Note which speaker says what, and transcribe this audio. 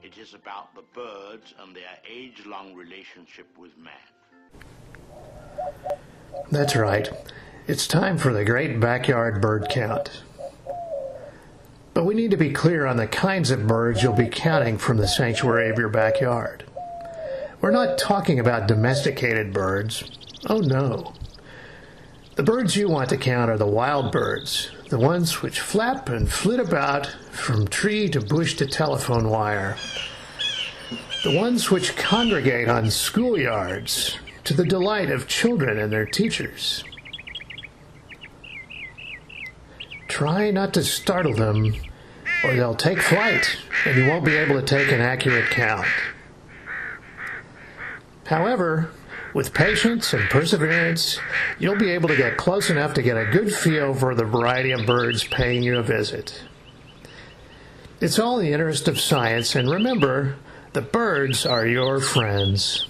Speaker 1: It is about the birds and their age-long relationship with man.
Speaker 2: That's right. It's time for the great backyard bird count. But we need to be clear on the kinds of birds you'll be counting from the sanctuary of your backyard. We're not talking about domesticated birds. Oh no. The birds you want to count are the wild birds, the ones which flap and flit about from tree to bush to telephone wire. The ones which congregate on schoolyards to the delight of children and their teachers. Try not to startle them, or they'll take flight, and you won't be able to take an accurate count. However, with patience and perseverance, you'll be able to get close enough to get a good feel for the variety of birds paying you a visit. It's all in the interest of science, and remember, the birds are your friends.